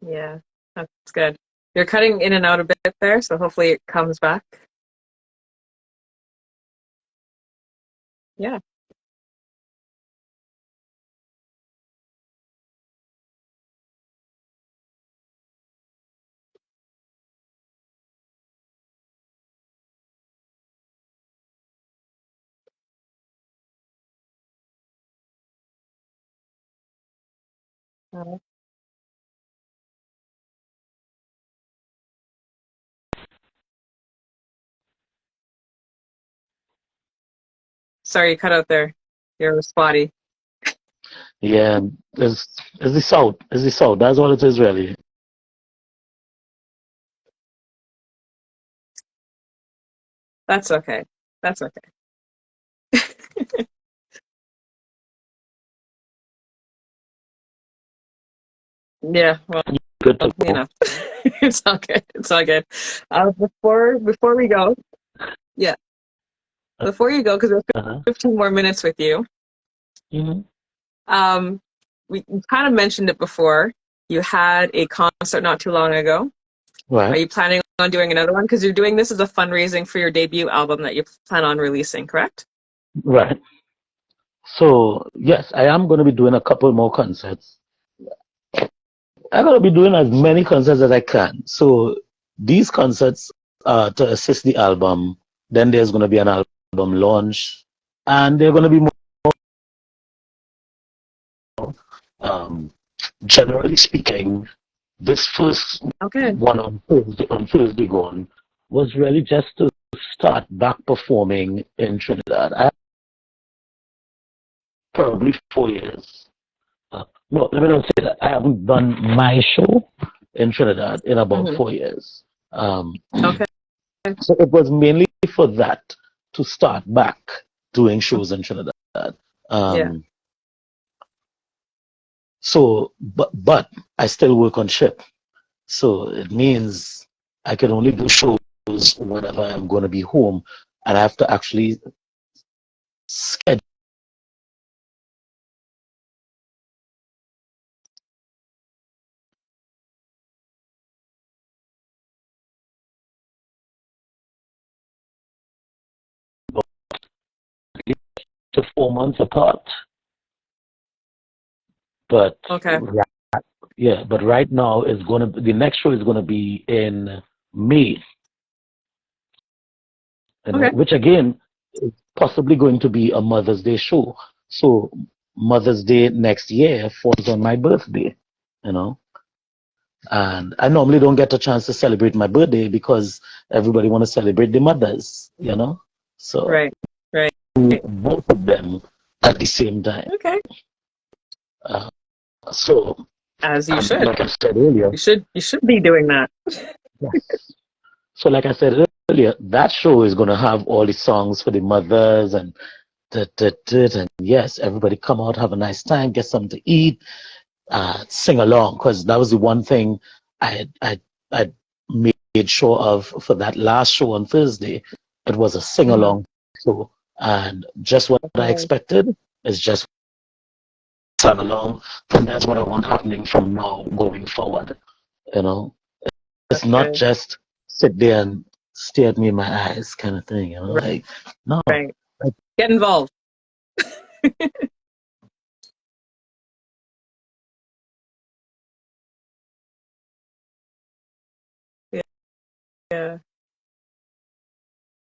S2: Yeah. That's good. You're cutting in and out a bit there, so hopefully it comes back. Yeah. Sorry, you cut out there. You're spotty.
S3: Yeah, it's the South. It's the South. That's all it is, really.
S2: That's okay. That's okay. Yeah, well,
S3: Good to
S2: you
S3: go.
S2: know, it's all good. It's all good. Before we go, yeah, before you go, because we have
S3: Uh-huh.
S2: 15 more minutes with you.
S3: Hmm.
S2: We kind of mentioned it before. You had a concert not too long ago. Are
S3: Right,
S2: you planning on doing another one? Because you're doing this as a fundraising for your debut album that you plan on releasing, correct?
S3: right. So yes, I am going to be doing a couple more concerts. I'm going to be doing as many concerts as I can. So these concerts are to assist the album. Then there's going to be an album launch, and they're going to be more. Um, Generally speaking, this first
S2: Okay.
S3: one on Thursday gone was really just to start back performing in Trinidad. I probably 4 years. No, let me not say that. I haven't done my show in Trinidad in about 4 years.
S2: Okay.
S3: So it was mainly for that to start back doing shows in Trinidad.
S2: Yeah.
S3: Um, but I still work on ship. So it means I can only do shows whenever I'm going to be home, and I have to actually schedule to 4 months apart. But
S2: Okay.
S3: yeah, but right now it's going to the next show is going to be in May,
S2: Okay.
S3: which again possibly going to be a Mother's Day show. So Mother's Day next year falls on my birthday, you know. And I normally don't get a chance to celebrate my birthday because everybody want to celebrate the mothers, you know. So
S2: Right.
S3: both of them at the same time.
S2: Okay.
S3: Uh, so,
S2: As you should.
S3: like I said earlier,
S2: You should be doing that.
S3: yes. So, like I said earlier, that show is going to have all the songs for the mothers and and yes, everybody come out, have a nice time, get something to eat, sing along, because that was the one thing I made sure of for that last show on Thursday. It was a sing along show, and just what I expected is just sing along, and that's what I want happening from now going forward. You know, it's not just sit there and stare at me in my eyes kind of thing. You know, like no,
S2: Right. Get involved. Yeah.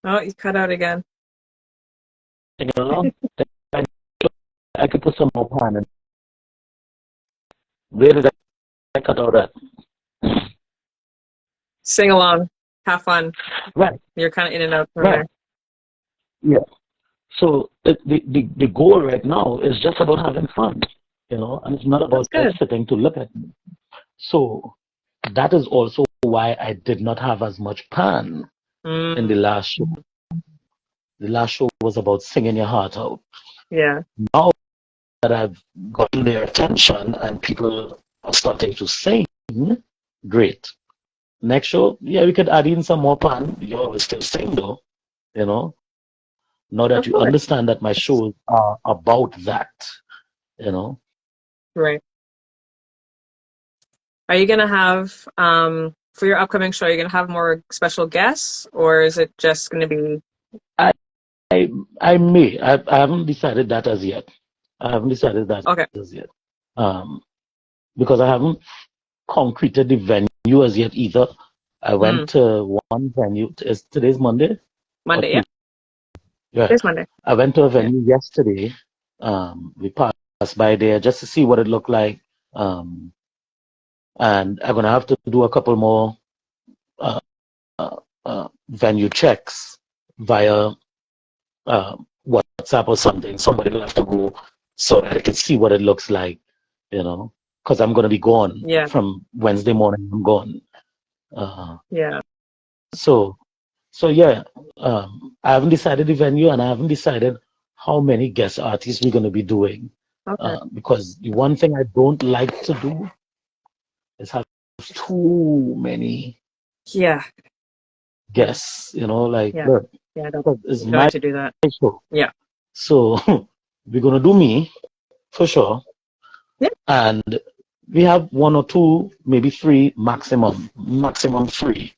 S2: Oh, you cut out again.
S3: sing along. I could put some more pan in. Where did I cut out at?
S2: Sing along. Have fun.
S3: Right.
S2: You're kind of in and out from
S3: Right. Yeah. So the goal right now is just about having fun, you know, and it's not about just sitting to look at me. So that is also why I did not have as much pan in the last show. The last show was about singing your heart out.
S2: Yeah.
S3: Now that I've gotten their attention and people are starting to sing, great. Next show, yeah, we could add in some more pan. You always still sing though, you know. Now that you understand that my shows are about that, you know.
S2: Right. Are you gonna have for your upcoming show? Are you gonna have more special guests, or is it just gonna be?
S3: I may. I haven't decided that as yet. I haven't decided that as yet. Because I haven't concreted the venue as yet either. I went to one venue. Today's Monday.
S2: Monday, yeah.
S3: Yeah.
S2: Today's Monday.
S3: I went to a venue yesterday. We passed by there just to see what it looked like. And I'm gonna have to do a couple more venue checks via WhatsApp or something. Somebody will have to go so that I can see what it looks like, you know, because I'm going to be gone from Wednesday morning. I'm gone. So yeah, I haven't decided the venue and I haven't decided how many guest artists we're going to be doing. Because the one thing I don't like to do is have too many guests, you know, like, look, it's my
S2: to do that.
S3: show.
S2: Yeah.
S3: So we're going to do me for sure.
S2: Yeah.
S3: And we have one or two, maybe three maximum three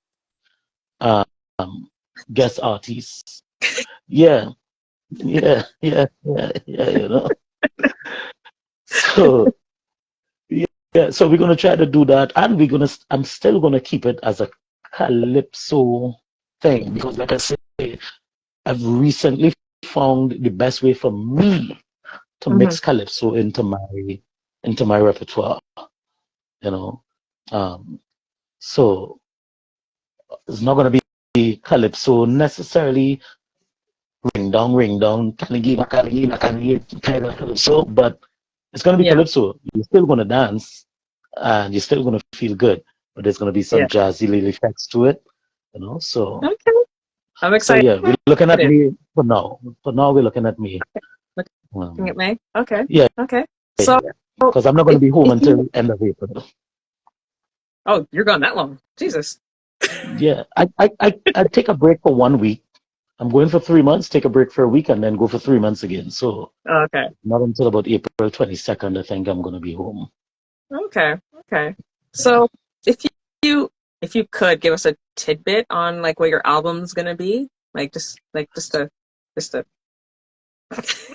S3: guest artists. Yeah, you know. So so we're gonna try to do that, and I'm still gonna keep it as a calypso thing because, like I say, I've recently found the best way for me to mix calypso into my repertoire. You know, so it's not gonna be calypso necessarily ring down, kind of calypso, but it's gonna be calypso. You're still gonna dance, and you're still gonna feel good, but there's gonna be some jazzy little effects to it, you know. So
S2: I'm excited.
S3: So yeah, we're looking at me for now. For now, we're looking at me.
S2: Looking at me. Okay.
S3: Yeah.
S2: Okay. So
S3: because I'm not going to be home until end of April.
S2: Oh, you're gone that long? Jesus.
S3: Yeah, I take a break for 1 week. I'm going for 3 months, take a break for a week, and then go for 3 months again. So not until about April 22nd, I think I'm going to be home.
S2: Okay. So if you could give us a tidbit on like what your album's going to be, just a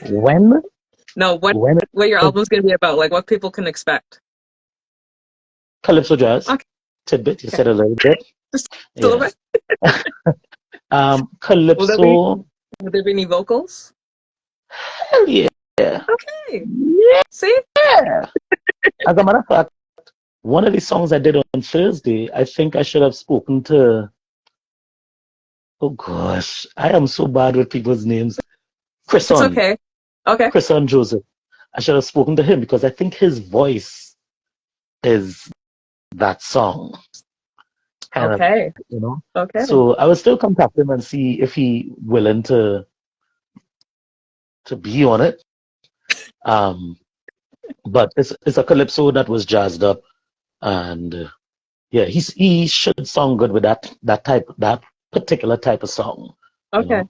S3: when?
S2: No, what your album's going to be about, like what people can expect.
S3: Calypso jazz. Okay. Tidbit. You said a little bit.
S2: Just a little bit.
S3: Calypso.
S2: Would there be any vocals?
S3: Hell yeah.
S2: Okay.
S3: Yeah.
S2: See?
S3: As a matter of fact, one of the songs I did on Thursday, I think I should have spoken to, oh gosh, I am so bad with people's names.
S2: It's okay. Okay.
S3: Chrison Joseph. I should have spoken to him because I think his voice is that song. Kind
S2: Okay.
S3: of,
S2: Okay.
S3: So I will still contact him and see if he willing to be on it. But it's a calypso that was jazzed up, and yeah, he should sound good with that particular type of song.
S2: Okay.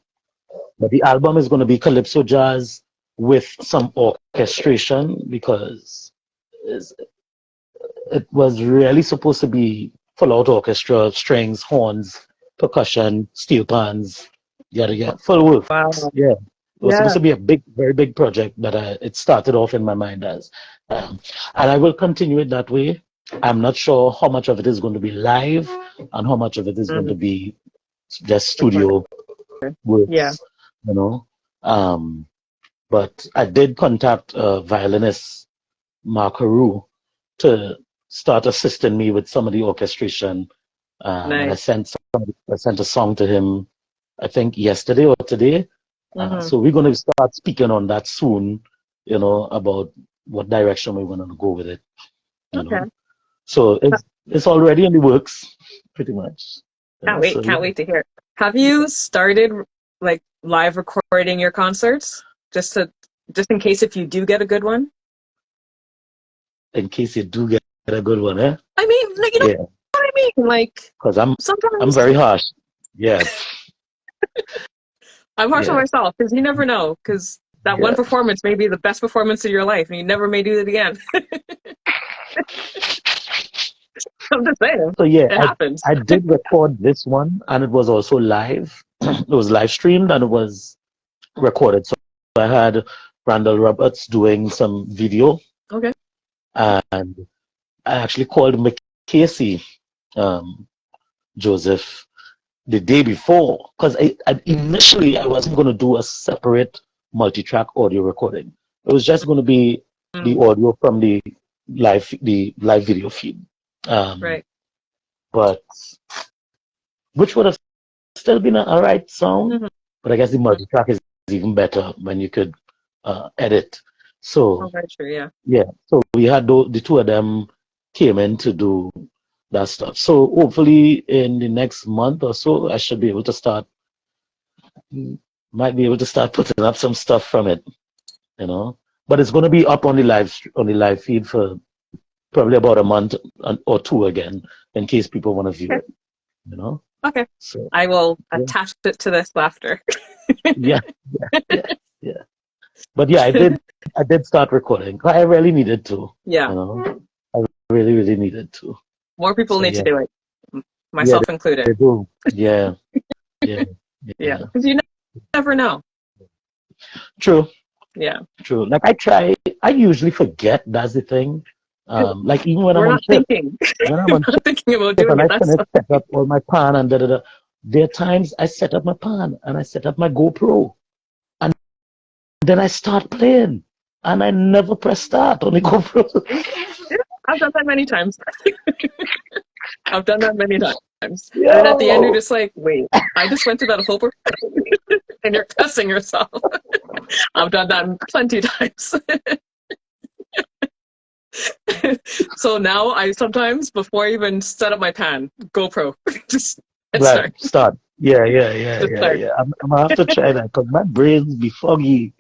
S3: But the album is going to be calypso jazz with some orchestration because it was really supposed to be full out orchestra, strings, horns, percussion, steel pans, yada, full work.
S2: Wow.
S3: Yeah. It was supposed to be a very big project, but it started off in my mind as. And I will continue it that way. I'm not sure how much of it is going to be live and how much of it is going to be just studio works.
S2: Yeah.
S3: But I did contact violinist Mark Haru to start assisting me with some of the orchestration. And I sent a song to him, I think yesterday or today. So we're going to start speaking on that soon, about what direction we're going to go with it.
S2: Okay.
S3: So it's already in the works, pretty much.
S2: Can't wait to hear. Have you started like live recording your concerts just in case if you do get a good one?
S3: In case you do get a good one, eh?
S2: I mean, like, you know what I mean? Like,
S3: because I'm
S2: sometimes
S3: very harsh. Yeah.
S2: I'm harsh on myself because you never know. Because that one performance may be the best performance of your life, and you never may do it again. I'm just saying.
S3: So
S2: it happens.
S3: I did record this one, and it was also live. It was live streamed and it was recorded. So I had Randall Roberts doing some video.
S2: Okay.
S3: And I actually called Mikhail Joseph the day before because initially I wasn't going to do a separate multi-track audio recording. It was just going to be the audio from the live video feed.
S2: Right.
S3: But which would have still been a right sound, but I guess the multi-track is even better when you could edit. So
S2: very true,
S3: yeah. So we had the two of them came in to do that stuff. So hopefully in the next month or so, I should be able to start putting up some stuff from it, But it's going to be up on the live feed for probably about a month or two again, in case people want to view it,
S2: Okay.
S3: So
S2: I will attach it to this after.
S3: yeah. But yeah, I did start recording. I really needed to.
S2: Yeah.
S3: I really, really needed to.
S2: More people need to do it, myself included.
S3: They do. Yeah. Yeah.
S2: Because you never know.
S3: True.
S2: Yeah.
S3: True. Like I usually forget. That's the thing. Like even when
S2: We're
S3: I'm
S2: not thinking.
S3: when I'm on
S2: not thinking about doing it.
S3: I set up all my pan and da. There are times I set up my pan and I set up my GoPro. Then I start playing, and I never press start on the GoPro.
S2: I've done that many times. I've done that many times. Yo. And at the end, you're just like, wait, I just went through that whole and you're cussing yourself. I've done that plenty of times. So now I sometimes, before I even set up my pan, GoPro, just
S3: start. Yeah. I'm gonna have to try that because my brains be foggy.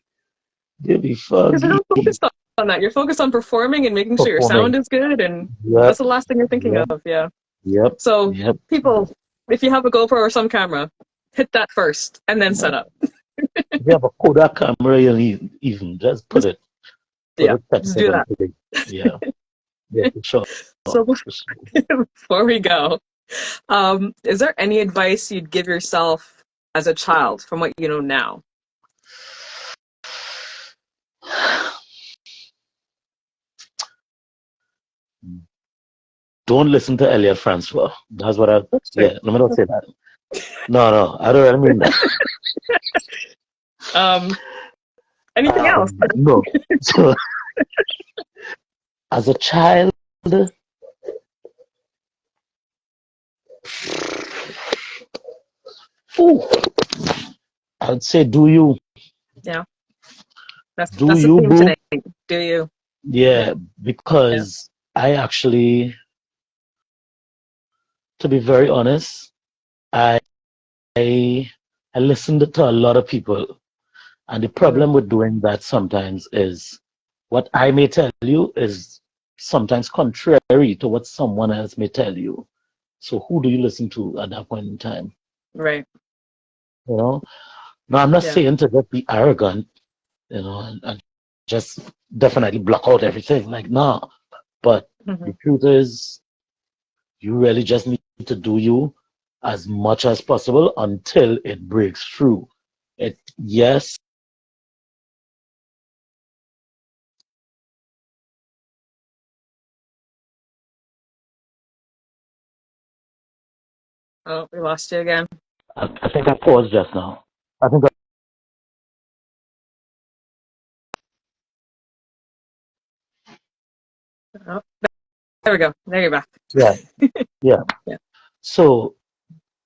S2: Because you're not focused on that. You're focused on performing and making sure your sound is good, and that's the last thing you're thinking of. Yeah.
S3: Yep.
S2: So people, if you have a GoPro or some camera, hit that first and then set up.
S3: If you have a Kodak camera, you need even just put it.
S2: Do that.
S3: Yeah. For sure.
S2: So before we go, is there any advice you'd give yourself as a child from what you know now?
S3: Don't listen to Elliot Francois. That's what let me not say that. No, I don't mean that.
S2: Anything else?
S3: No. So, as a child, ooh, I'd say do you.
S2: Yeah, that's
S3: Do
S2: the
S3: you,
S2: theme
S3: boo?
S2: today. Do you?
S3: Yeah,
S2: Yeah.
S3: because I actually, to be very honest, I I listened to a lot of people, and the
S2: Mm,
S3: problem with doing that sometimes is what I may tell you is sometimes contrary to what someone else may tell you. So who do you listen to at that point in time?
S2: right.
S3: You know? Now I'm not
S2: Yeah.
S3: saying to just be arrogant, and just definitely block out everything. Like, no. But
S2: Hmm.
S3: the truth is, you really just need to do you as much as possible until it breaks through. Yes,
S2: Oh, we lost you again.
S3: I think I paused just now. I think
S2: Oh, there we go. There you're back.
S3: yeah, yeah.
S2: Yeah.
S3: So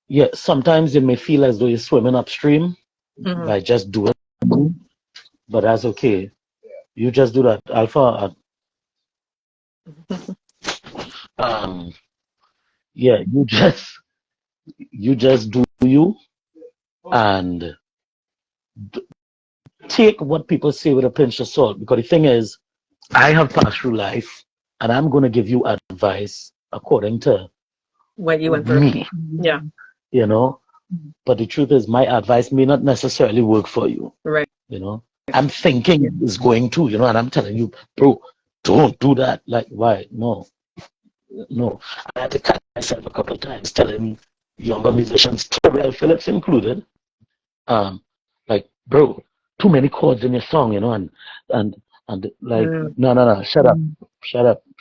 S3: yeah, sometimes it may feel as though you're swimming upstream
S2: Hmm.
S3: by just doing, but that's okay. You just do that. Alpha, um, yeah, you just do you and take what people say with a pinch of salt. Because the thing is, I have passed through life, and I'm going to give you advice according to
S2: What you went through.
S3: me,
S2: Yeah.
S3: you know. But the truth is, my advice may not necessarily work for you,
S2: Right.
S3: you know. I'm thinking it's going to, and I'm telling you, bro, don't do that. Like, why? No, no. I had to catch myself a couple of times telling younger musicians, Terrell Phillips included, um, like, bro, too many chords in your song, and like,
S2: Mm,
S3: no, shut up.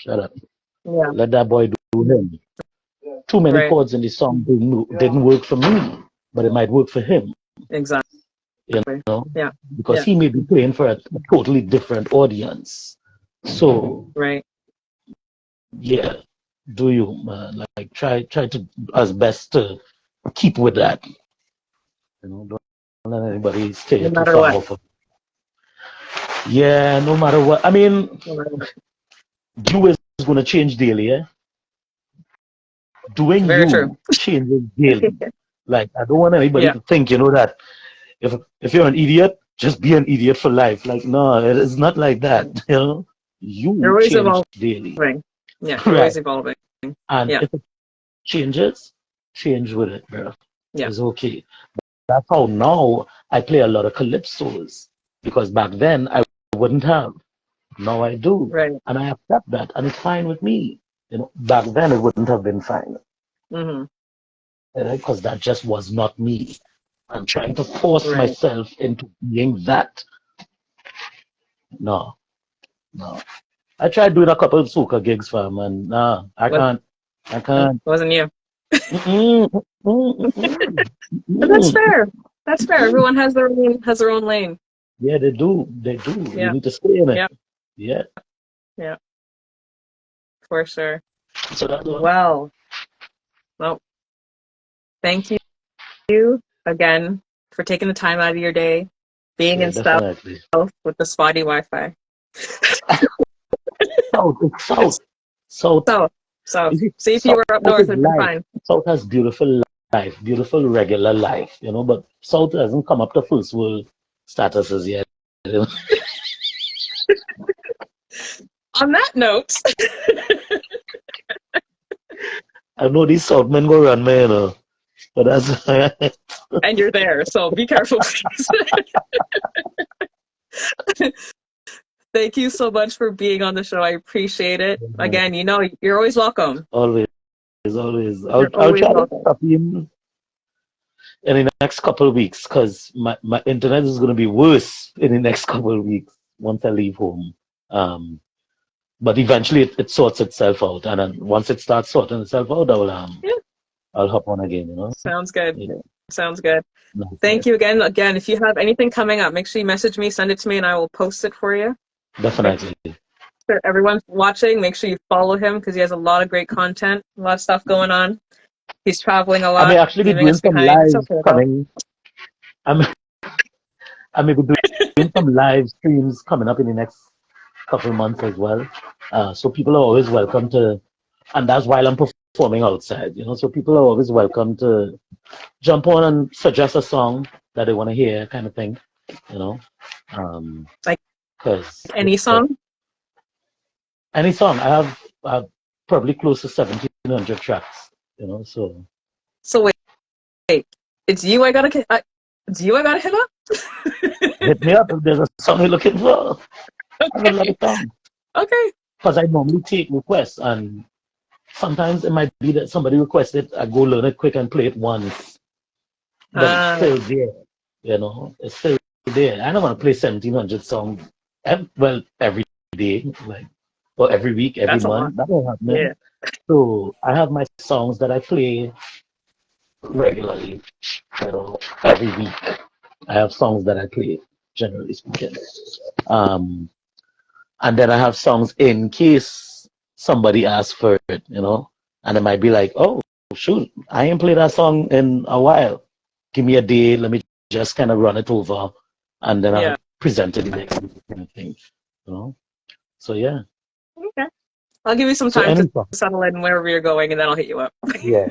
S2: yeah.
S3: Let that boy do him. Too many
S2: Right.
S3: chords in the song didn't work for me, but it might work for him,
S2: Exactly.
S3: you know,
S2: Yeah.
S3: because
S2: Yeah.
S3: he may be playing for a totally different audience. So
S2: Right.
S3: yeah, do you, man? Like, try to as best to keep with that. Don't let anybody steer
S2: No
S3: you too
S2: matter
S3: far
S2: what.
S3: off of. Yeah, no matter what. I mean,
S2: No matter what.
S3: you is going to change daily. Yeah? Doing
S2: Very true.
S3: you changes daily. Like, I don't want anybody
S2: Yeah.
S3: to think, that if you're an idiot, just be an idiot for life. Like, no, it's not like that.
S2: Mm. You're
S3: You
S2: always
S3: change daily,
S2: evolving. Yeah. You're always
S3: right?
S2: evolving.
S3: And
S2: Yeah.
S3: if it changes, change with it, bro.
S2: Yeah.
S3: It's okay. That's how now I play a lot of calypsos, because back then I wouldn't have. Now I do,
S2: Right.
S3: and I accept that, and it's fine with me. Back then it wouldn't have been fine,
S2: Hmm.
S3: because that just was not me. I'm trying to force
S2: Right.
S3: myself into being that. No, no. I tried doing a couple of soca gigs for him, and nah, I
S2: Was
S3: can't. I can't.
S2: wasn't you?
S3: Mm-mm, mm-mm, mm-mm,
S2: But that's
S3: mm-mm.
S2: fair. That's fair. Everyone has their own lane.
S3: Yeah, they do. They do. You
S2: Yeah.
S3: need to stay in it.
S2: Yeah.
S3: Yeah.
S2: Yeah. For sure.
S3: So that's all.
S2: Well, well, thank you again for taking the time out of your day, being
S3: Yeah,
S2: in South
S3: definitely.
S2: with the spotty Wi-Fi.
S3: South, it's South.
S2: It's
S3: South.
S2: South. South.
S3: You see,
S2: See, if you
S3: South
S2: were up
S3: is
S2: north, it'd be
S3: life.
S2: fine.
S3: South has beautiful life, beautiful regular life, but South hasn't come up to first world statuses yet. You know?
S2: On that note,
S3: I know these South men go run me, but that's
S2: and you're there, so be careful, please. Thank you so much for being on the show. I appreciate it. Again, you're always welcome.
S3: always, always. I'll
S2: You're
S3: I'll
S2: always
S3: try to
S2: welcome.
S3: stop in the next couple of weeks, because my internet is going to be worse in the next couple of weeks once I leave home. Um, but eventually it sorts itself out, and then once it starts sorting itself out, I will
S2: Yeah.
S3: I'll hop on again, you know?
S2: Sounds good.
S3: Yeah.
S2: Sounds good.
S3: Nice,
S2: Thank
S3: nice.
S2: you again. Again, if you have anything coming up, make sure you message me, send it to me, and I will post it for you.
S3: Definitely.
S2: For everyone watching, make sure you follow him because he has a lot of great content, a lot of stuff going on. He's traveling a
S3: I may
S2: lot,
S3: actually be
S2: leaving
S3: doing
S2: us
S3: some
S2: behind. It's
S3: live
S2: okay though.
S3: coming. I may, I may be doing some live streams coming up in the next couple of months as well. So people are always welcome to, and that's while I'm performing outside, you know. So people are always welcome to jump on and suggest a song that they want to hear, kind of thing, you know.
S2: Like
S3: Because
S2: any song.
S3: any song, I have probably close to 1,700 tracks, you know. So
S2: So wait, it's you. It's you. I gotta hit up.
S3: hit me up if there's a song you're looking for. I have a lot
S2: Okay.
S3: of songs
S2: Okay.
S3: because I normally take requests, and sometimes it might be that somebody requests it, I go learn it quick and play it once, but it's still there, you know. It's still there. I don't want to play 1,700 songs, well, every day, like, or every week, every
S2: That's a lot.
S3: month. That won't happen.
S2: Yeah.
S3: So I have my songs that I play regularly, you know, every week. I have songs that I play, generally speaking. Um, and then I have songs in case somebody asks for it, you know, and it might be like, oh, shoot, I ain't played that song in a while. Give me a day, let me just kind of run it over, and then
S2: Yeah.
S3: I'll present it the next week, kind of thing, you know. So yeah.
S2: Okay. I'll give you some
S3: So
S2: time
S3: any
S2: to
S3: song,
S2: settle in wherever you're going, and then I'll hit you up.
S3: yeah,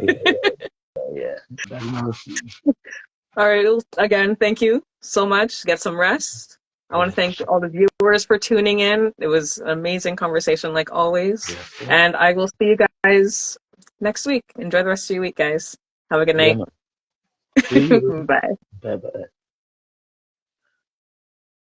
S3: yeah.
S2: All right. Well, again, thank you so much. Get some rest. I want to thank all the viewers for tuning in. It was an amazing conversation, like always.
S3: Yeah,
S2: And I will see you guys next week. Enjoy the rest of your week, guys. Have a good
S3: yeah,
S2: night.
S3: man. See you.
S2: Bye.
S3: Bye bye.